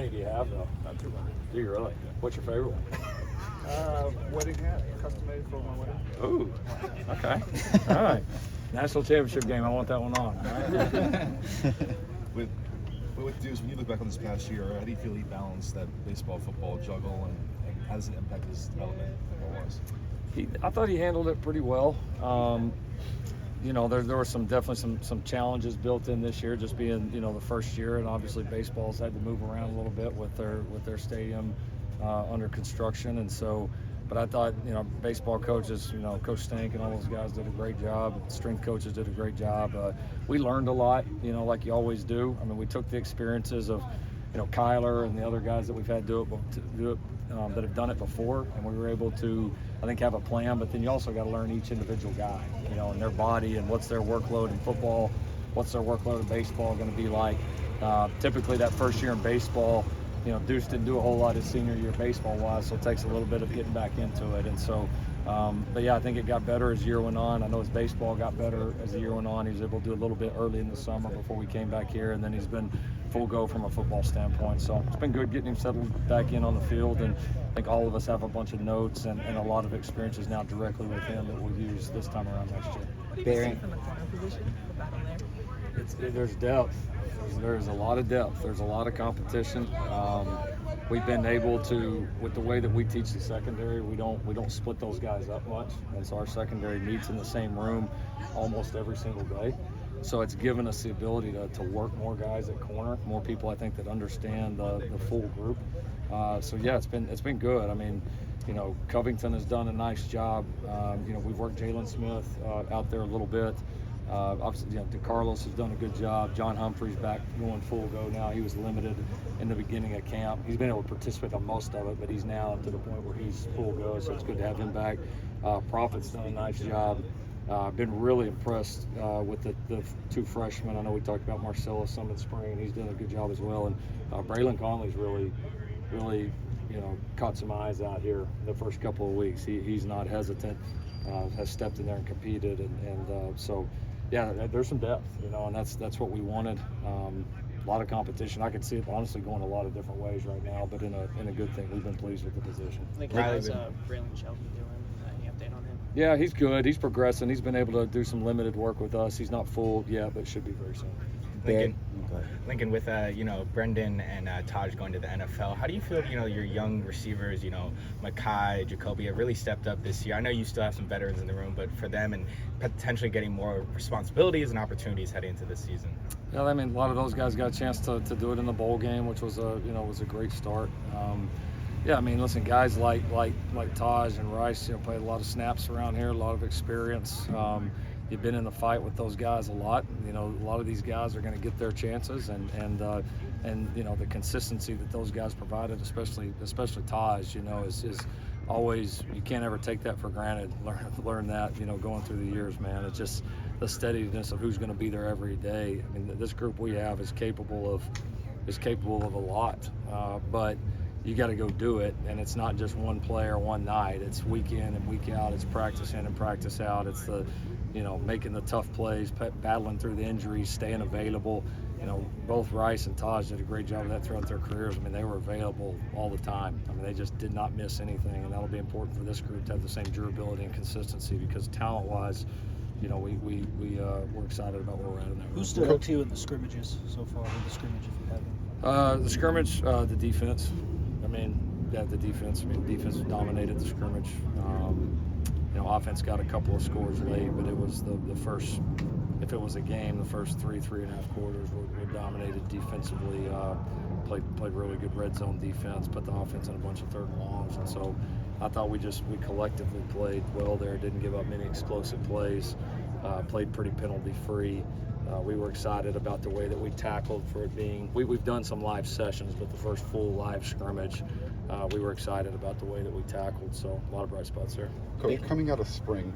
many do you have, though? Not too many. Do you really? What's your favorite one? Wedding hat, custom made for my wedding. Ooh, okay. All right. National championship game, I want that one on. All right. With Deuce, when you look back on this past year, how do you feel he balanced that baseball, football juggle, and how does it impact his development or was? I thought he handled it pretty well. You know, there were definitely some challenges built in this year, just being, you know, the first year, and obviously baseball's had to move around a little bit with their stadium under construction, and so. But I thought, you know, baseball coaches, you know, Coach Stank and all those guys did a great job. Strength coaches did a great job. We learned a lot, you know, like you always do. I mean, we took the experiences of, you know, Kyler and the other guys that we've had do it that have done it before, and we were able to, I think, have a plan. But then you also got to learn each individual guy, you know, and their body and what's their workload in football, what's their workload in baseball going to be like. Typically, that first year in baseball, you know, Deuce didn't do a whole lot his senior year baseball-wise, so it takes a little bit of getting back into it. And so, but yeah, I think it got better as the year went on. I know his baseball got better as the year went on. He was able to do a little bit early in the summer before we came back here, and then he's been full go from a football standpoint. So it's been good getting him settled back in on the field, and I think all of us have a bunch of notes and a lot of experiences now directly with him that we'll use this time around next year. What do you see from the corner position, the battle there? There's depth. There's a lot of depth. There's a lot of competition. We've been able to, with the way that we teach the secondary, we don't split those guys up much, and so our secondary meets in the same room almost every single day. So it's given us the ability to work more guys at corner, more people I think that understand the full group. So yeah, it's been good. I mean, you know, Covington has done a nice job. You know, we've worked Jalen Smith out there a little bit. Obviously, you know, DeCarlos has done a good job. John Humphrey's back going full go now. He was limited in the beginning of camp. He's been able to participate on most of it, but he's now to the point where he's full go, so it's good to have him back. Prophet's done a nice job. I've been really impressed with the two freshmen. I know we talked about Marcellus some in spring, and he's done a good job as well. And Braylon Conley's really, you know, caught some eyes out here the first couple of weeks. He's not hesitant, has stepped in there and competed, and so. Yeah, there's some depth, you know, and that's what we wanted. A lot of competition. I could see it honestly going a lot of different ways right now, but in a good thing. We've been pleased with the position. I think how's Braylon Shelby doing? Any update on him? Yeah, he's good. He's progressing. He's been able to do some limited work with us. He's not full yet, but should be very soon. Lincoln, with you know, Brendan and Taj going to the NFL, how do you feel, you know, your young receivers, you know, Makai, Jacoby have really stepped up this year? I know you still have some veterans in the room, but for them and potentially getting more responsibilities and opportunities heading into this season. Yeah, I mean, a lot of those guys got a chance to do it in the bowl game, which was a great start. Yeah, I mean, listen, guys like Taj and Rice, you know, played a lot of snaps around here, a lot of experience. You've been in the fight with those guys a lot. You know, a lot of these guys are going to get their chances, and you know, the consistency that those guys provided, especially Taj, you know, is always, you can't ever take that for granted. Learn that, you know, going through the years, man. It's just the steadiness of who's going to be there every day. I mean, this group we have is capable of a lot, but you got to go do it, and it's not just one play or one night. It's week in and week out. It's practice in and practice out. It's the, you know, making the tough plays, battling through the injuries, staying available. You know, both Rice and Taj did a great job of that throughout their careers. I mean, they were available all the time. I mean, they just did not miss anything, and that'll be important for this group to have the same durability and consistency, because talent-wise, you know, we're excited about where we're at in that. Who stood out to you in the scrimmages so far? The scrimmage, if you haven't. The scrimmage, the defense. I mean, yeah, the defense. I mean, defense dominated the scrimmage. You know, offense got a couple of scores late, but it was the first, if it was a game, the first three and a half quarters were dominated defensively. Played really good red zone defense, put the offense in a bunch of third and longs, and so I thought we collectively played well there. Didn't give up many explosive plays. Played pretty penalty free. We were excited about the way that we tackled for it being. We've done some live sessions, but the first full live scrimmage, we were excited about the way that we tackled. So a lot of bright spots there. Coach, coming out of spring,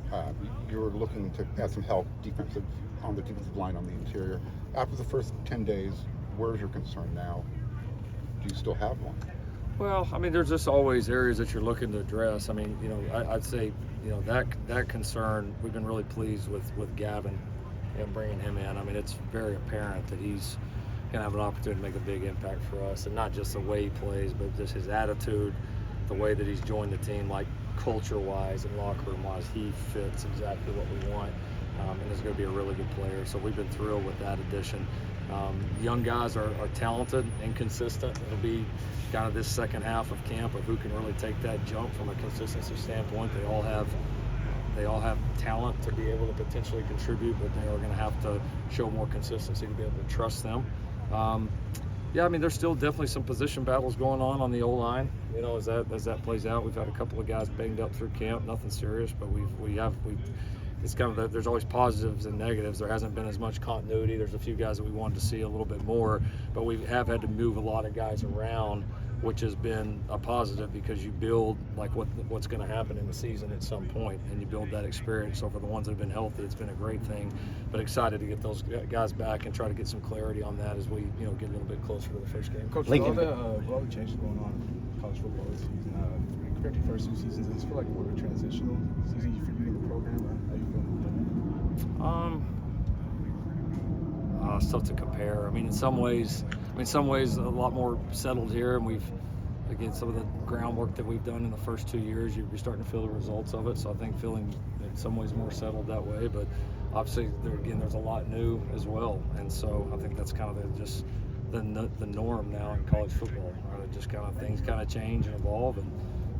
you were looking to add some help on the defensive line on the interior. After the first 10 days, where's your concern now? Do you still have one? Well, I mean, there's just always areas that you're looking to address. I mean, you know, I'd say, you know, that concern, we've been really pleased with Gavin and bringing him in. I mean, it's very apparent that he's gonna have an opportunity to make a big impact for us, and not just the way he plays, but just his attitude, the way that he's joined the team, like culture-wise and locker room-wise, he fits exactly what we want, and is going to be a really good player. So we've been thrilled with that addition. Young guys are talented, inconsistent. It'll be kind of this second half of camp of who can really take that jump from a consistency standpoint. They all have talent to be able to potentially contribute, but they are going to have to show more consistency to be able to trust them. Yeah, I mean, there's still definitely some position battles going on the O-line. You know, as that plays out, we've had a couple of guys banged up through camp, nothing serious, but it's kind of there's always positives and negatives. There hasn't been as much continuity. There's a few guys that we wanted to see a little bit more, but we have had to move a lot of guys around, which has been a positive because you build like what's going to happen in the season at some point, and you build that experience. So for the ones that have been healthy, it's been a great thing. But excited to get those guys back and try to get some clarity on that as we get a little bit closer to the first game. Coach, with all the changes going on in college football this season, compared to the first 2 seasons, does this feel like more of a transitional season for you in the program? How you feeling? It's tough to compare. I mean, in some ways, a lot more settled here, and we've, again, some of the groundwork that we've done in the first 2 years, you're starting to feel the results of it. So I think feeling in some ways more settled that way, but obviously there's a lot new as well, and so I think that's kind of just the norm now in college football. Just kind of things kind of change and evolve, and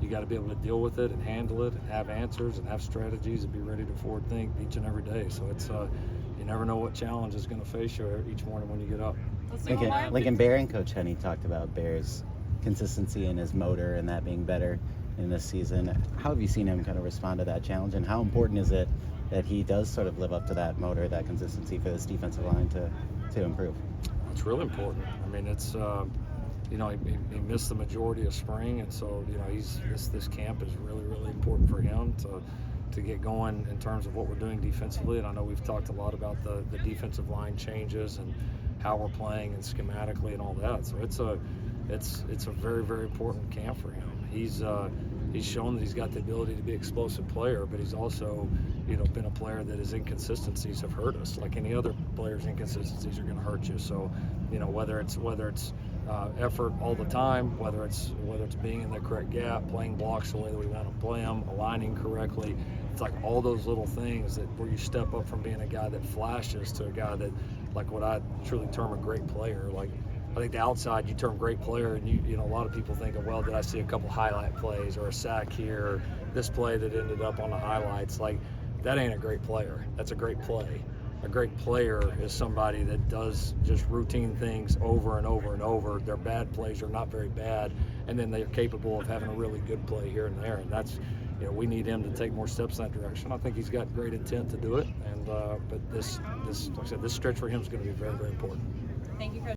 you got to be able to deal with it and handle it and have answers and have strategies and be ready to forward think each and every day. So it's you never know what challenge is going to face you each morning when you get up. Lincoln Bear and Coach Henny talked about Bear's consistency in his motor and that being better in this season. How have you seen him kind of respond to that challenge, and how important is it that he does sort of live up to that motor, that consistency for this defensive line to improve? It's really important. I mean, it's he missed the majority of spring, and so this camp is really, really important for him to get going in terms of what we're doing defensively. And I know we've talked a lot about the defensive line changes and how we're playing and schematically and all that. So it's a very, very important camp for him. He's shown that he's got the ability to be an explosive player, but he's also been a player that his inconsistencies have hurt us. Like any other player's inconsistencies are going to hurt you. So whether it's effort all the time, whether it's being in the correct gap, playing blocks the way that we want to play them, aligning correctly, it's like all those little things where you step up from being a guy that flashes to a guy that, like what I truly term a great player. Like I think the outside you term great player, and a lot of people think of, well, did I see a couple highlight plays or a sack here, or this play that ended up on the highlights? Like that ain't a great player. That's a great play. A great player is somebody that does just routine things over and over and over. Their bad plays are not very bad, and then they're capable of having a really good play here and there. And that's, we need him to take more steps in that direction. I think he's got great intent to do it, and but this like I said, this stretch for him is going to be very, very important. Thank you, Coach.